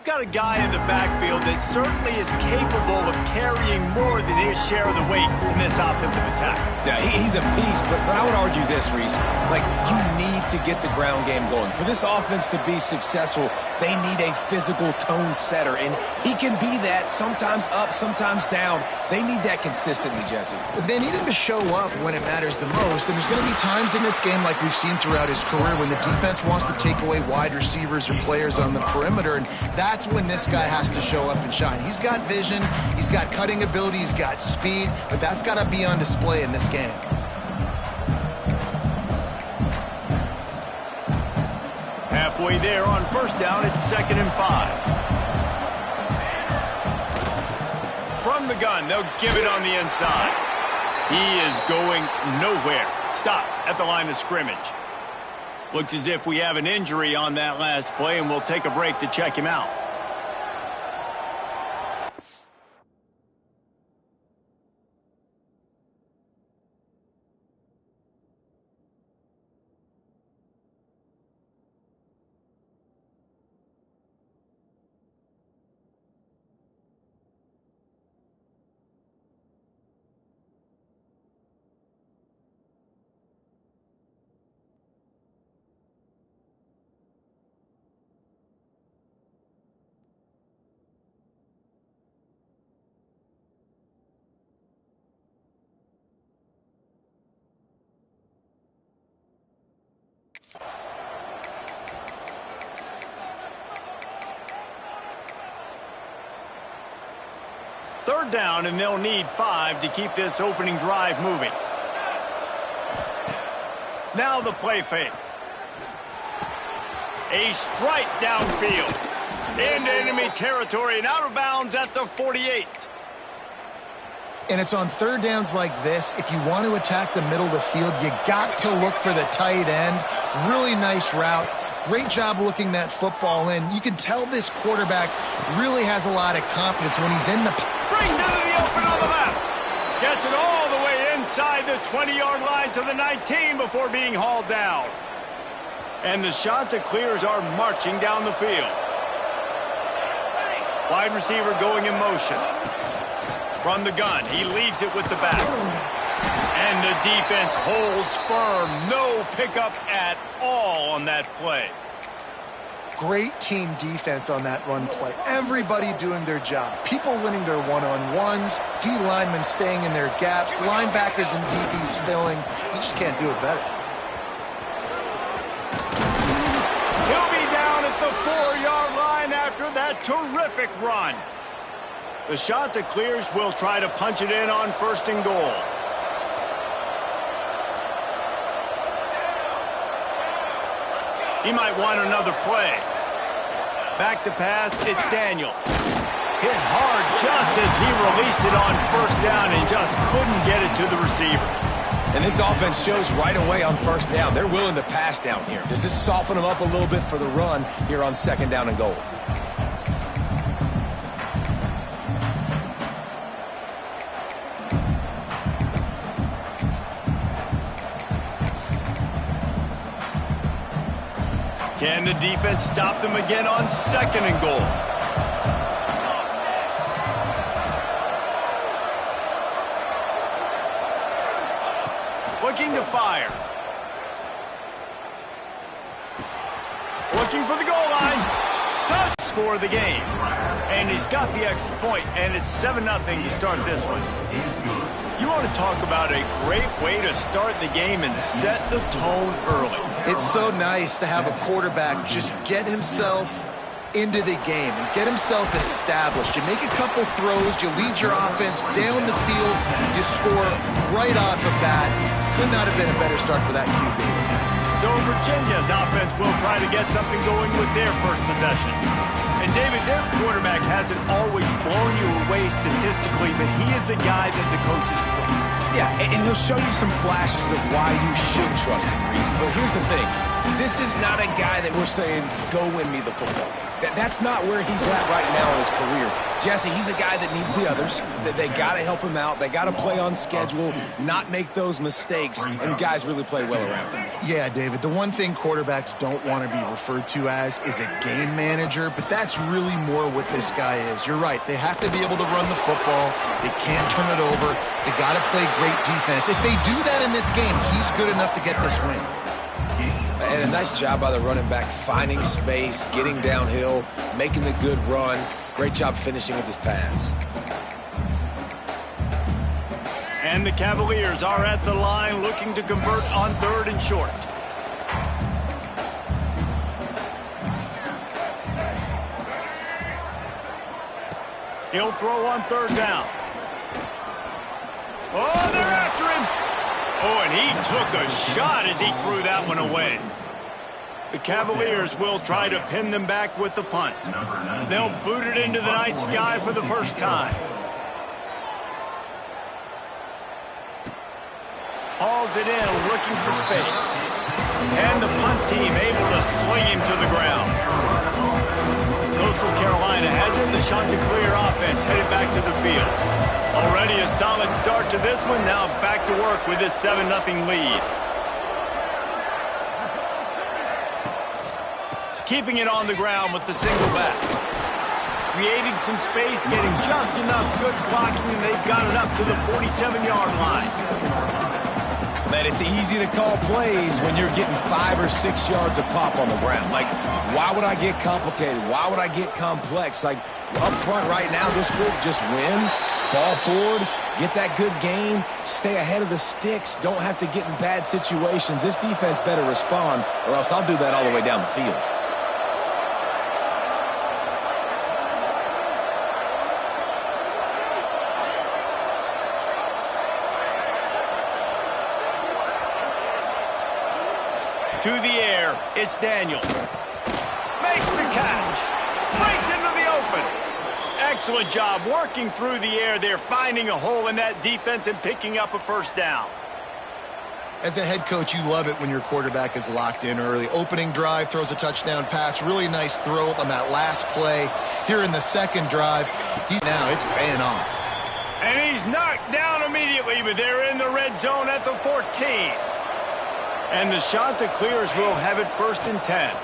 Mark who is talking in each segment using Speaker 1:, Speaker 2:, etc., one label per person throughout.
Speaker 1: got a guy in the backfield that certainly is capable of carrying more than his share of the weight in this offensive attack.
Speaker 2: Yeah, he's a piece, but I would argue this, Reese. Like, you need to get the ground game going. For this offense to be successful, they need a physical tone setter, and he can be that, sometimes up, sometimes down. They need that consistently, Jesse.
Speaker 3: They need him to show up when it matters the most, and there's going to be times in this game like we've seen throughout his career when the defense wants to take away wide receivers or players on the perimeter, and that's when this guy has to show up and shine. He's got vision, he's got cutting ability, he's got speed, but that's got to be on display in this game.
Speaker 1: Halfway there on first down, it's 2nd and 5. From the gun, they'll give it on the inside. He is going nowhere. Stop at the line of scrimmage. Looks as if we have an injury on that last play, and we'll take a break to check him out. Third down, and they'll need 5 to keep this opening drive moving. Now the play fake. A strike downfield. Into enemy territory and out of bounds at the 48.
Speaker 3: And it's on third downs like this, if you want to attack the middle of the field, you got to look for the tight end. Really nice route. Great job looking that football in. You can tell this quarterback really has a lot of confidence when he's in the...
Speaker 1: Brings it to the open on the left. Gets it all the way inside the 20-yard line to the 19 before being hauled down. And the shot to clears are marching down the field. Wide receiver going in motion. From the gun, he leaves it with the back. And the defense holds firm. No pickup at all on that play.
Speaker 3: Great team defense on that run play. Everybody doing their job. People winning their one-on-ones. D linemen staying in their gaps. Linebackers and DBs filling. You just can't do it better.
Speaker 1: He'll be down at the 4-yard line after that terrific run. The shot that clears will try to punch it in on 1st and goal. He might want another play. Back to pass, it's Daniels. Hit hard just as he released it on 1st down and just couldn't get it to the receiver.
Speaker 2: And this offense shows right away on 1st down. They're willing to pass down here. Does this soften them up a little bit for the run here on 2nd down and goal?
Speaker 1: Can the defense stop them again on 2nd and goal? Looking to fire. Looking for the goal line. Touch! Score the game. And he's got the extra point, and it's 7-0 to start this one. You want to talk about a great way to start the game and set the tone early.
Speaker 3: It's so nice to have a quarterback just get himself into the game and get himself established. You make a couple throws, you lead your offense down the field, you score right off the bat. Could not have been a better start for that QB.
Speaker 1: So Virginia's offense will try to get something going with their first possession. And David, their quarterback hasn't always blown you away statistically, but he is a guy that the coaches trust.
Speaker 2: Yeah, and he'll show you some flashes of why you should trust him, Reese. But here's the thing. This is not a guy that we're saying, go win me the football game. That's not where he's at right now in his career. Jesse, he's a guy that needs the others. They got to help him out. They got to play on schedule, not make those mistakes, and guys really play well around him.
Speaker 3: Yeah, David, the one thing quarterbacks don't want to be referred to as is a game manager, but that's really more what this guy is. You're right. They have to be able to run the football. They can't turn it over. They got to play great defense. If they do that in this game, he's good enough to get this win.
Speaker 2: And a nice job by the running back, finding space, getting downhill, making the good run. Great job finishing with his pads.
Speaker 1: And the Cavaliers are at the line looking to convert on 3rd and short. He'll throw on 3rd down. Oh, they're after him. Oh, and he took a shot as he threw that one away. The Cavaliers will try to pin them back with the punt. They'll boot it into the night sky for the first time. Hauls it in, looking for space. And the punt team able to sling him to the ground. Coastal Carolina has it. The Chanticleer offense headed back to the field. Already a solid start to this one. Now back to work with this 7-0 lead. Keeping it on the ground with the single back. Creating some space, getting just enough good blocking, and they've got it up to the 47-yard line.
Speaker 2: Man, it's easy to call plays when you're getting 5 or 6 yards of pop on the ground. Like, why would I get complicated? Why would I get complex? Like, up front right now, this group just win, fall forward, get that good gain, stay ahead of the sticks, don't have to get in bad situations. This defense better respond, or else I'll do that all the way down the field.
Speaker 1: To the air, it's Daniels. Makes the catch. Breaks into the open. Excellent job working through the air there, finding a hole in that defense and picking up a first down.
Speaker 3: As a head coach, you love it when your quarterback is locked in early. Opening drive, throws a touchdown pass. Really nice throw on that last play. Here in the second drive, now it's paying off.
Speaker 1: And he's knocked down immediately, but they're in the red zone at the 14. And the Chanticleers will have it 1st and 10.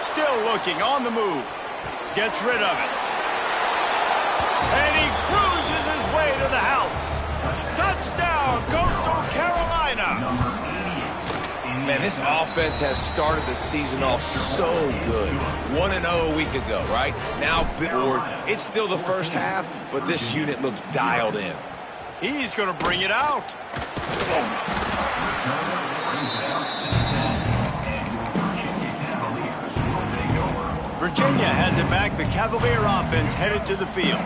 Speaker 1: Still looking on the move. Gets rid of it. And he cruises his way to the house. Touchdown, Coastal Carolina.
Speaker 2: Man, this offense has started the season off so good. 1-0 a week ago, right? Now, board. It's still the first half, but this unit looks dialed in.
Speaker 1: He's going to bring it out. Virginia has it back. The Cavalier offense headed to the field.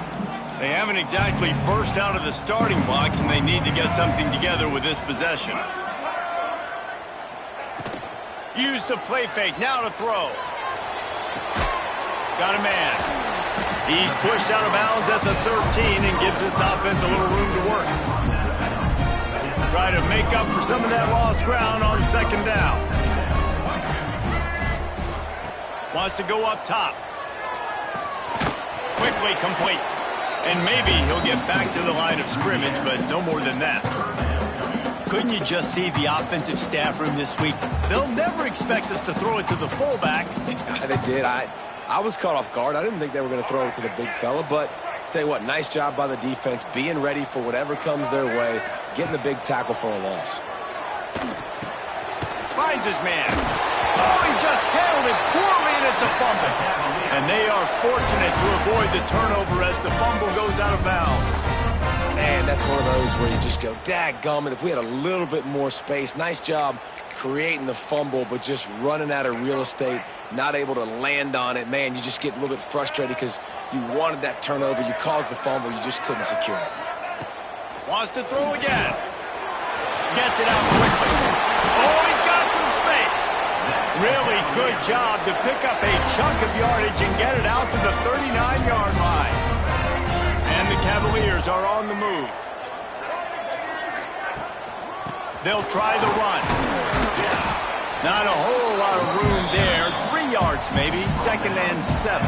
Speaker 1: They haven't exactly burst out of the starting blocks, and they need to get something together with this possession. Used the play fake. Now to throw. Got a man. He's pushed out of bounds at the 13 and gives this offense a little room to work. Try to make up for some of that lost ground on 2nd down. Wants to go up top. Quickly complete. And maybe he'll get back to the line of scrimmage, but no more than that. Couldn't you just see the offensive staff room this week? They'll never expect us to throw it to the fullback.
Speaker 2: They did. I was caught off guard. I didn't think they were going to throw it to the big fella, but tell you what, nice job by the defense, being ready for whatever comes their way, getting the big tackle for a loss.
Speaker 1: Finds his man. Oh, he just handled it poorly, and it's a fumble. And they are fortunate to avoid the turnover as the fumble goes out of bounds.
Speaker 2: Man, that's one of those where you just go, dadgummit, if we had a little bit more space. Nice job creating the fumble, but just running out of real estate, not able to land on it. Man, you just get a little bit frustrated because you wanted that turnover. You caused the fumble. You just couldn't secure it.
Speaker 1: Wants to throw again. Gets it out quickly. Oh, he's got some space. Really good job to pick up a chunk of yardage and get it out to the 39-yard line. And the Cavaliers are on the move. They'll try the run. Not a whole lot of room there. 3 yards maybe, 2nd and 7.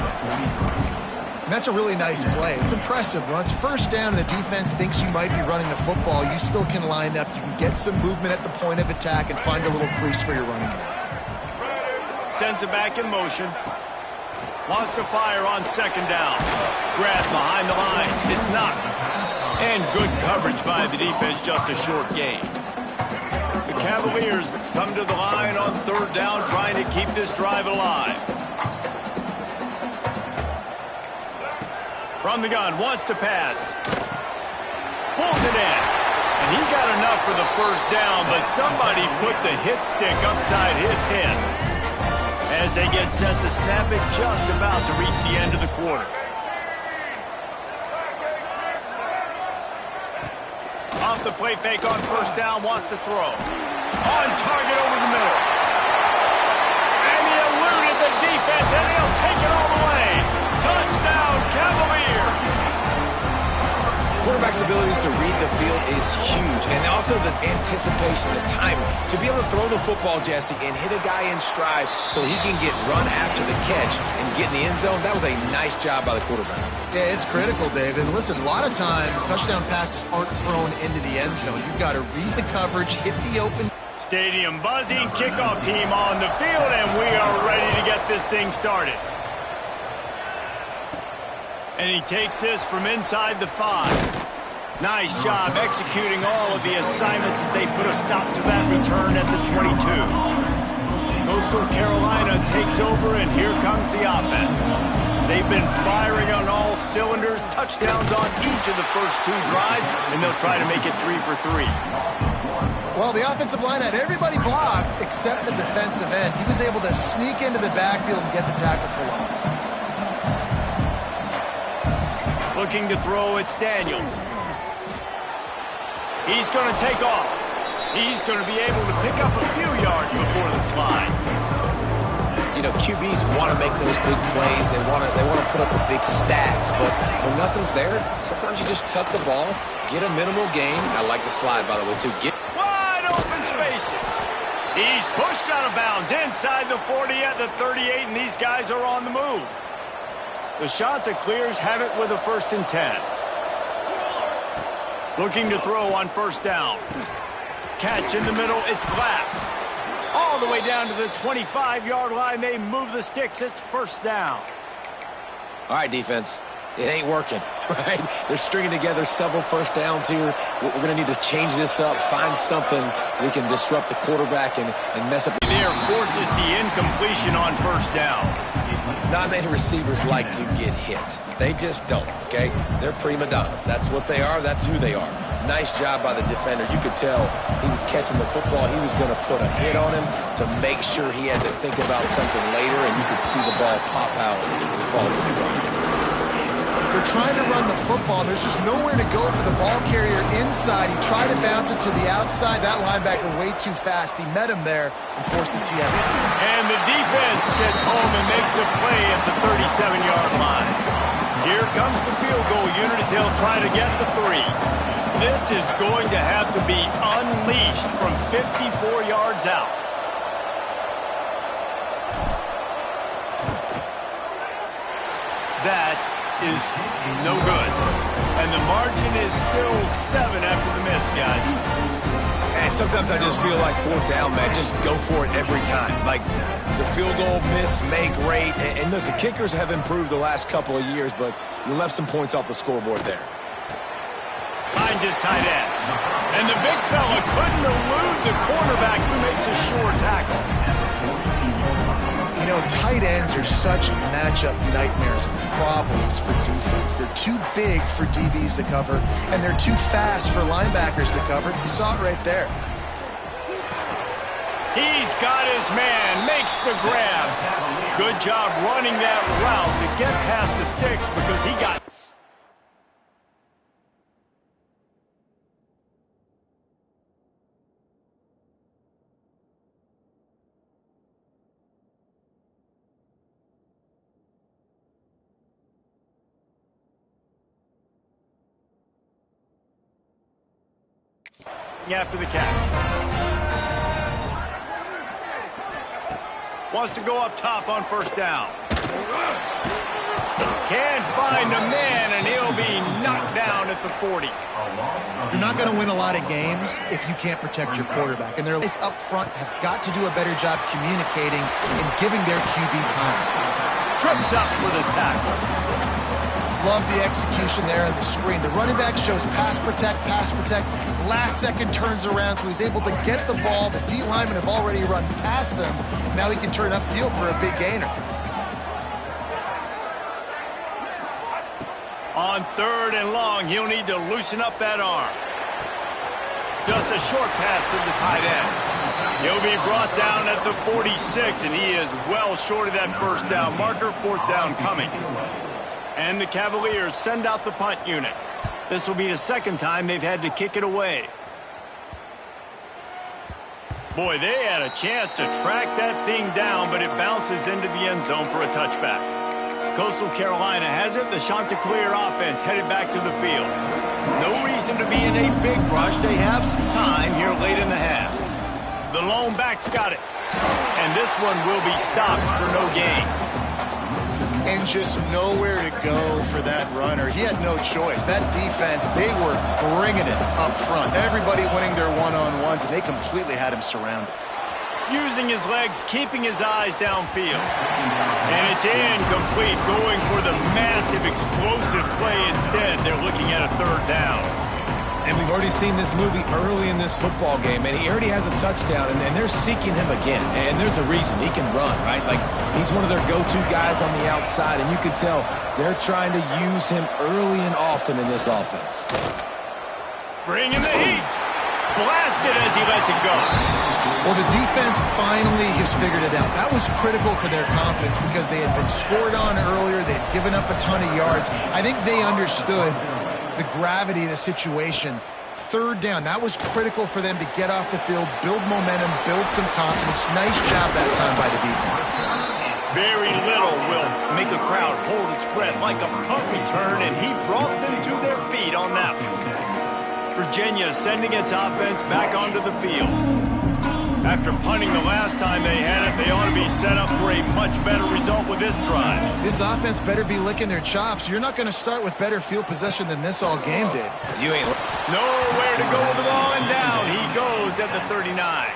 Speaker 3: And that's a really nice play. It's impressive. When it's first down and the defense thinks you might be running the football, you still can line up. You can get some movement at the point of attack and find a little crease for your running back.
Speaker 1: Sends it back in motion. Wants to fire on 2nd down. Grab behind the line. It's Knox. And good coverage by the defense, just a short gain. The Cavaliers come to the line on 3rd down, trying to keep this drive alive. From the gun, wants to pass. Pulls it in. And he got enough for the 1st down, but somebody put the hit stick upside his head. As they get set to snap it, just about to reach the end of the quarter. Off the play fake on 1st down, wants to throw. On target over the middle. And he eluded the defense, and he'll take it all the way. Touchdown, Cavaliers!
Speaker 2: Quarterback's abilities to read the field is huge, and also the anticipation, the timing. To be able to throw the football, Jesse, and hit a guy in stride so he can get run after the catch and get in the end zone, that was a nice job by the quarterback.
Speaker 3: Yeah, it's critical, David. And listen, a lot of times touchdown passes aren't thrown into the end zone. You've got to read the coverage, hit the open.
Speaker 1: Stadium buzzing, kickoff team on the field, and we are ready to get this thing started. And he takes this from inside the 5. Nice job executing all of the assignments as they put a stop to that return at the 22. Coastal Carolina takes over, and here comes the offense. They've been firing on all cylinders, touchdowns on each of the first 2 drives, and they'll try to make it 3 for 3.
Speaker 3: Well, the offensive line had everybody blocked except the defensive end. He was able to sneak into the backfield and get the tackle for loss.
Speaker 1: Looking to throw, it's Daniels. He's going to take off. He's going to be able to pick up a few yards before the slide.
Speaker 2: You know, QBs want to make those big plays. They want to put up the big stats. But when nothing's there, sometimes you just tuck the ball, get a minimal gain. I like the slide, by the way, too.
Speaker 1: Wide open spaces. He's pushed out of bounds inside the 40 at the 38, and these guys are on the move. The shot that clears have it with a 1st and 10. Looking to throw on 1st down. Catch in the middle, it's Glass. All the way down to the 25-yard line, they move the sticks, it's 1st down.
Speaker 2: All right, defense. It ain't working, right? They're stringing together several 1st downs here. We're going to need to change this up, find something we can disrupt the quarterback and mess up.
Speaker 1: There forces the incompletion on 1st down.
Speaker 2: Not many receivers like to get hit. They just don't, okay? They're prima donnas. That's what they are. That's who they are. Nice job by the defender. You could tell he was catching the football. He was going to put a hit on him to make sure he had to think about something later, and you could see the ball pop out and fall to the ground.
Speaker 3: They're trying to run the football. There's just nowhere to go for the ball carrier inside. He tried to bounce it to the outside. That linebacker way too fast. He met him there and forced the TF.
Speaker 1: And the defense gets home and makes a play at the 37-yard line. Here comes the field goal unit as they'll try to get the 3. This is going to have to be unleashed from 54 yards out. That is no good. And the margin is still 7 after the miss, guys.
Speaker 2: And sometimes I just feel like 4th down, man. Just go for it every time. Like the field goal miss, make rate. And listen, kickers have improved the last couple of years, but you left some points off the scoreboard there.
Speaker 1: Finds his tight end. And the big fella couldn't elude the cornerback who makes a sure tackle.
Speaker 3: You know, tight ends are such matchup nightmares and problems for defense. They're too big for DBs to cover, and they're too fast for linebackers to cover. You saw it right there.
Speaker 1: He's got his man, makes the grab. Good job running that route to get past the sticks because he got... after the catch. Wants to go up top on first down. Can't find a man, and he'll be knocked down at the 40.
Speaker 3: You're not going to win a lot of games if you can't protect your quarterback. And their guys up front have got to do a better job communicating and giving their QB time.
Speaker 1: Tripped up for the tackle.
Speaker 3: Love the execution there on the screen. The running back shows pass protect, pass protect. Last second turns around, so he's able to get the ball. The D linemen have already run past him. Now he can turn upfield for a big gainer.
Speaker 1: On 3rd and long, he'll need to loosen up that arm. Just a short pass to the tight end. He'll be brought down at the 46, and he is well short of that first down marker. 4th down coming. And the Cavaliers send out the punt unit. This will be the second time they've had to kick it away. Boy, they had a chance to track that thing down, but it bounces into the end zone for a touchback. Coastal Carolina has it. The Chanticleer offense headed back to the field. No reason to be in a big rush. They have some time here late in the half. The lone back's got it. And this one will be stopped for no gain.
Speaker 3: And just nowhere to go for that runner. He had no choice. That defense, they were bringing it up front. Everybody winning their one-on-ones, and they completely had him surrounded.
Speaker 1: Using his legs, keeping his eyes downfield. And it's incomplete, going for the massive, explosive play instead. They're looking at a 3rd down.
Speaker 2: And we've already seen this movie early in this football game, and he already has a touchdown, and they're seeking him again. And there's a reason. He can run, right? Like, he's one of their go-to guys on the outside, and you can tell they're trying to use him early and often in this offense.
Speaker 1: Bringing the heat. Blasted as he lets it go.
Speaker 3: Well, the defense finally has figured it out. That was critical for their confidence because they had been scored on earlier. They had given up a ton of yards. I think they understood the gravity of the situation. 3rd down, that was critical for them to get off the field, build momentum, build some confidence. Nice job that time by the defense.
Speaker 1: Very little will make a crowd hold its breath like a punt return, and he brought them to their feet on that one. Virginia sending its offense back onto the field. After punting the last time they had it, they ought to be set up for a much better result with this drive.
Speaker 3: This offense better be licking their chops. You're not going to start with better field possession than this all game did.
Speaker 2: You ain't...
Speaker 1: Nowhere to go with the ball, and down he goes at the 39.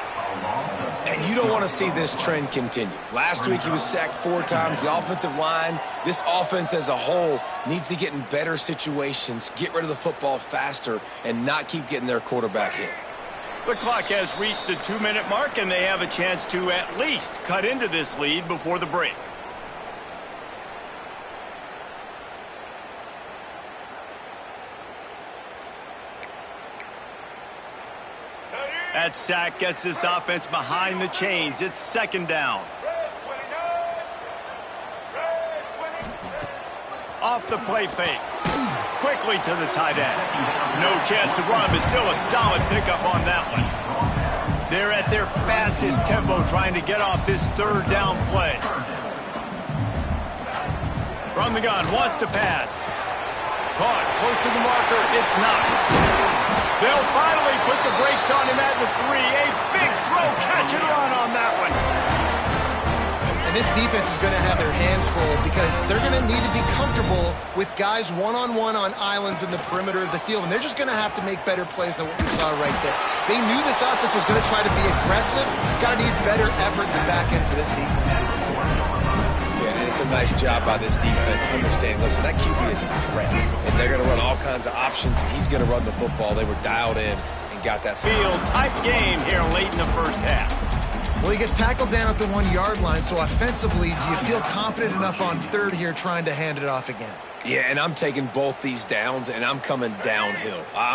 Speaker 2: And you don't want to see this trend continue. Last week he was sacked 4 times. The offensive line, this offense as a whole, needs to get in better situations, get rid of the football faster, and not keep getting their quarterback hit.
Speaker 1: The clock has reached the 2-minute mark, and they have a chance to at least cut into this lead before the break. That sack gets this offense behind the chains. It's 2nd down. Off the play fake. Quickly to the tight end. No chance to run, but still a solid pickup on that one. They're at their fastest tempo trying to get off this 3rd down play. From the gun, wants to pass. Caught, close to the marker, it's not. They'll finally put the brakes on him at the 3. A big throw, catch and run on that one.
Speaker 3: And this defense is going to have their hands full because they're going to need to be comfortable with guys one-on-one on islands in the perimeter of the field. And they're just going to have to make better plays than what we saw right there. They knew this offense was going to try to be aggressive. Got to need better effort in the back end for this defense.
Speaker 2: Yeah, and it's a nice job by this defense. Understand, listen, that QB is a threat. And they're going to run all kinds of options, and he's going to run the football. They were dialed in and got that.
Speaker 1: Field tight game here late in the first half.
Speaker 3: Well, he gets tackled down at the 1-yard line, so offensively, do you feel confident enough on 3rd here trying to hand it off again?
Speaker 2: Yeah, and I'm taking both these downs, and I'm coming downhill.